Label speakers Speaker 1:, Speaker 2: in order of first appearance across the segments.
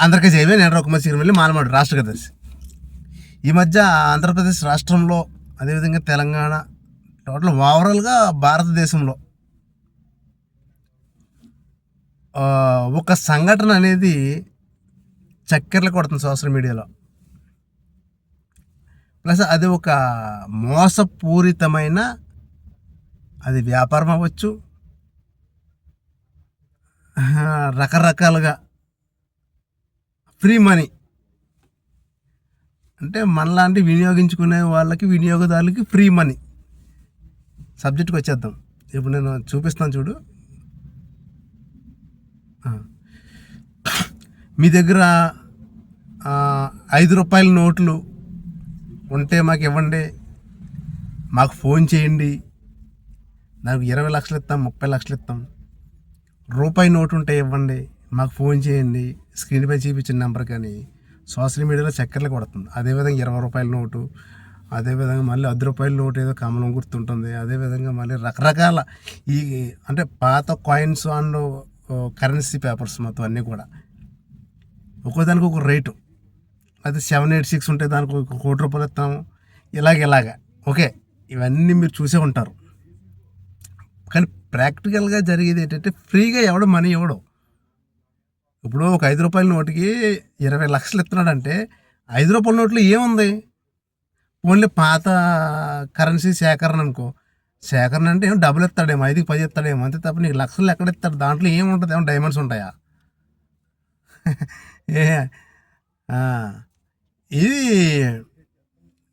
Speaker 1: అందరికీ జైవే. నేను రఘుమతి సిరిమల్లి, మాలమాడు రాష్ట్ర కార్యదర్శి. ఈ మధ్య ఆంధ్రప్రదేశ్ రాష్ట్రంలో, అదేవిధంగా తెలంగాణ, టోటల్ ఓవరాల్గా భారతదేశంలో ఒక సంఘటన అనేది చక్కెరలు కొడుతుంది సోషల్ మీడియాలో. ప్లస్ అది ఒక మోసపూరితమైన, అది వ్యాపారం అవ్వచ్చు, రకరకాలుగా ఫ్రీ మనీ అంటే మనలాంటి వినియోగించుకునే వాళ్ళకి, వినియోగదారులకి ఫ్రీ మనీ. సబ్జెక్ట్కి వచ్చేద్దాం. ఇప్పుడు నేను చూపిస్తాను చూడు. మీ దగ్గర 5 రూపాయల నోట్లు ఉంటే మాకు ఇవ్వండి, మాకు ఫోన్ చేయండి, నాకు 20 లక్షలు ఇస్తాం, 30 లక్షలు ఇస్తాం. రూపాయి నోటు ఉంటే ఇవ్వండి, మాకు ఫోన్ చేయండి, స్క్రీన్పై చూపించిన నెంబర్ కానీ సోషల్ మీడియాలో చక్కెరలు కొడుతుంది. అదేవిధంగా 20 రూపాయల నోటు, అదేవిధంగా మళ్ళీ 10 రూపాయల నోటు ఏదో కమలం గుర్తుంటుంది. అదేవిధంగా మళ్ళీ రకరకాల ఈ అంటే పాత కాయిన్స్ అండ్ కరెన్సీ పేపర్స్ మొత్తం అన్నీ కూడా ఒక్కోదానికి ఒక రేటు. అది 786 ఉంటే దానికి ఒక ₹1,00,00,000 ఇస్తాము. ఇలాగ ఓకే, ఇవన్నీ మీరు చూసే ఉంటారు. కానీ ప్రాక్టికల్గా జరిగేది ఏంటంటే ఫ్రీగా ఎవడో మనీ ఇవ్వడు. ఇప్పుడు ఒక 5 రూపాయల నోటుకి 20 లక్షలు ఇస్తున్నాడంటే 5 రూపాయల నోట్లో ఏముంది? ఓన్లీ పాత కరెన్సీ సేకరణ అనుకో. సేకరణ అంటే ఏమో డబ్బులు ఇస్తాడేమో, 5కి 10 ఇస్తాడేమో, అంతే తప్ప నీకు లక్షలు ఎక్కడ ఇస్తాడు? దాంట్లో ఏముంటుంది? ఏమో డైమండ్స్ ఉంటాయా? ఇది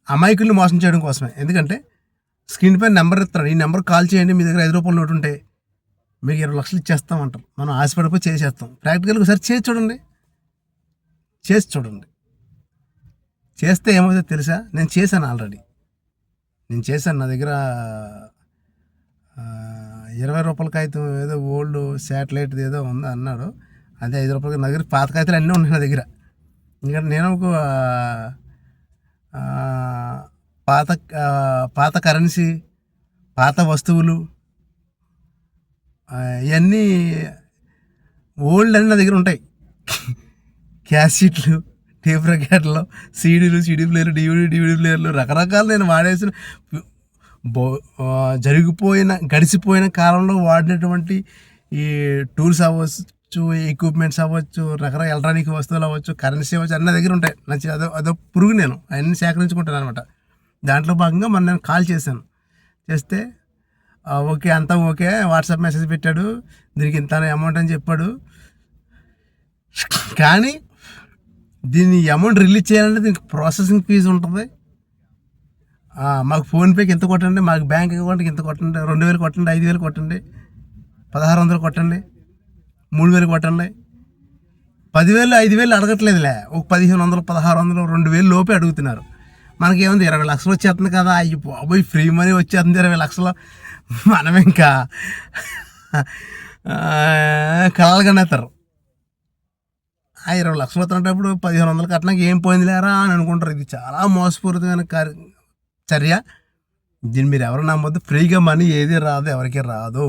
Speaker 1: అమాయకుల్ని మోసం చేయడం కోసమే. ఎందుకంటే స్క్రీన్ పైన నెంబర్ ఇస్తాడు, ఈ నెంబర్ కాల్ చేయండి, మీ దగ్గర 5 రూపాయల నోటు ఉంటే మీకు 20 లక్షలు ఇచ్చేస్తామంటాం. మనం ఆశపడిపోయి చేసేస్తాం. ప్రాక్టికల్గా ఒకసారి చేసి చూడండి. చేస్తే ఏమవుతుందో తెలుసా? నేను చేశాను ఆల్రెడీ. నా దగ్గర 20 రూపాయల కాగితం ఏదో ఓల్డ్ శాటిలైట్ ఏదో ఉంది అన్నాడు. అదే 5 రూపాయలకి నా దగ్గర పాత కాగితాలు అన్నీ ఉన్నాయి నా దగ్గర. ఎందుకంటే నేను ఒక పాత కరెన్సీ, పాత వస్తువులు ఇవన్నీ ఓల్డ్ అని నా దగ్గర ఉంటాయి. క్యాసెట్లు, టేప్ రికార్డులు, సీడీ ప్లేయర్లు, డివిడి ప్లేయర్లు, రకరకాలు నేను వాడేసిన గడిచిపోయిన కాలంలో వాడినటువంటి ఈ టూల్స్ అవ్వచ్చు, ఎక్విప్మెంట్స్ అవ్వచ్చు, రకరకాల ఎలక్ట్రానిక్ వస్తువులు అవ్వచ్చు, కరెన్సీ అవ్వచ్చు, అన్ని దగ్గర ఉంటాయి. అదో పురుగు. నేను అవన్నీ సేకరించుకుంటాను అనమాట. దాంట్లో భాగంగా నేను కాల్ చేశాను. చేస్తే ఓకే, అంతా ఓకే, వాట్సాప్ మెసేజ్ పెట్టాడు, దీనికి ఇంత అమౌంట్ అని చెప్పాడు. కానీ దీన్ని అమౌంట్ రిలీజ్ చేయాలంటే దీనికి ప్రాసెసింగ్ ఫీజు ఉంటుంది. మాకు ఫోన్పేకి ఎంత కొట్టండి, మాకు బ్యాంక్ అకౌంట్కి ఎంత కొట్టండి, 2,000 కొట్టండి, 5,000 కొట్టండి, 1,600 కొట్టండి, 3,000 కొట్టండి. 10,000 5,000 అడగట్లేదులే. ఒక 1,500 1,600 2,000 లోపే అడుగుతున్నారు. మనకేముంది 20 లక్షలు వచ్చేస్తుంది కదా, అయ్యి బాబోయ్ ఫ్రీ మనీ వచ్చేస్తుంది 20 లక్షలు. మనం ఇంకా కళలు కనేస్తారు. 20 లక్షలు వస్తున్నప్పుడు 1,500 కట్టడానికి ఏం పోయింది లేరా అని అనుకుంటారు. ఇది చాలా మోసపూరితమైన చర్య. దీన్ని మీరు ఎవరు నమ్మొద్దు. ఫ్రీగా మనీ ఏది రాదు, ఎవరికి రాదు.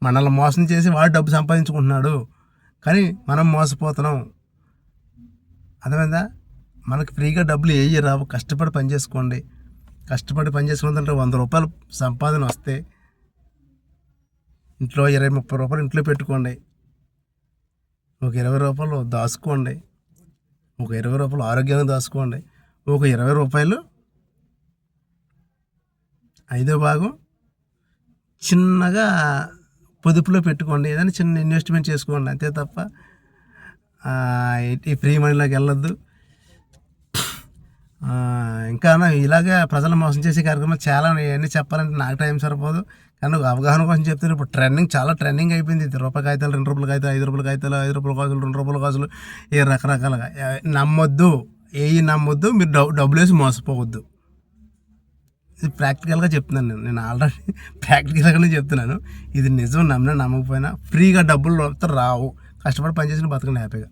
Speaker 1: మనల్ని మోసం చేసి వాడు డబ్బు సంపాదించుకుంటున్నాడు, కానీ మనం మోసపోతున్నాం. అర్థమైందా? మనకు ఫ్రీగా డబ్బులు ఏవి రావు. కష్టపడి పని చేసుకోండి. కష్టపడి పని చేసుకుంటే 100 రూపాయలు సంపాదన వస్తే ఇంట్లో 20-30 రూపాయలు ఇంట్లో పెట్టుకోండి. ఒక 20 రూపాయలు దాచుకోండి. ఒక 20 రూపాయలు ఆరోగ్యంగా దాచుకోండి. ఒక 20 రూపాయలు 5వ భాగం చిన్నగా పొదుపులో పెట్టుకోండి. ఏదైనా చిన్న ఇన్వెస్ట్మెంట్ చేసుకోండి. అంతే తప్ప ఈ ఫ్రీ మనీలోకి వెళ్ళొద్దు. ఇంకా ఇలాగే ప్రజలు మోసం చేసే కార్యక్రమాలు చాలా ఇవన్నీ చెప్పాలంటే నాకు టైం సరిపోదు. కానీ అవగాహన కోసం చెప్తాను. ఇప్పుడు చాలా ట్రెండింగ్ అయిపోయింది. ₹1 కాగితాలు, ₹2 కాగితాలు, ₹5 కాగితాలు, ₹5 గాజులు, ₹2 గాజులు, ఏ రకరకాలుగా. నమ్మొద్దు, నమ్మొద్దు. మీరు డబ్బులు వేసి మోసపోవద్దు. ఇది ప్రాక్టికల్గా చెప్తున్నాను. నేను ఆల్రెడీ ప్రాక్టికల్గానే చెప్తున్నాను. ఇది నిజం. నమ్మకపోయినా ఫ్రీగా డబ్బులు రావు. కష్టపడి పనిచేసిన బతకండి హ్యాపీగా.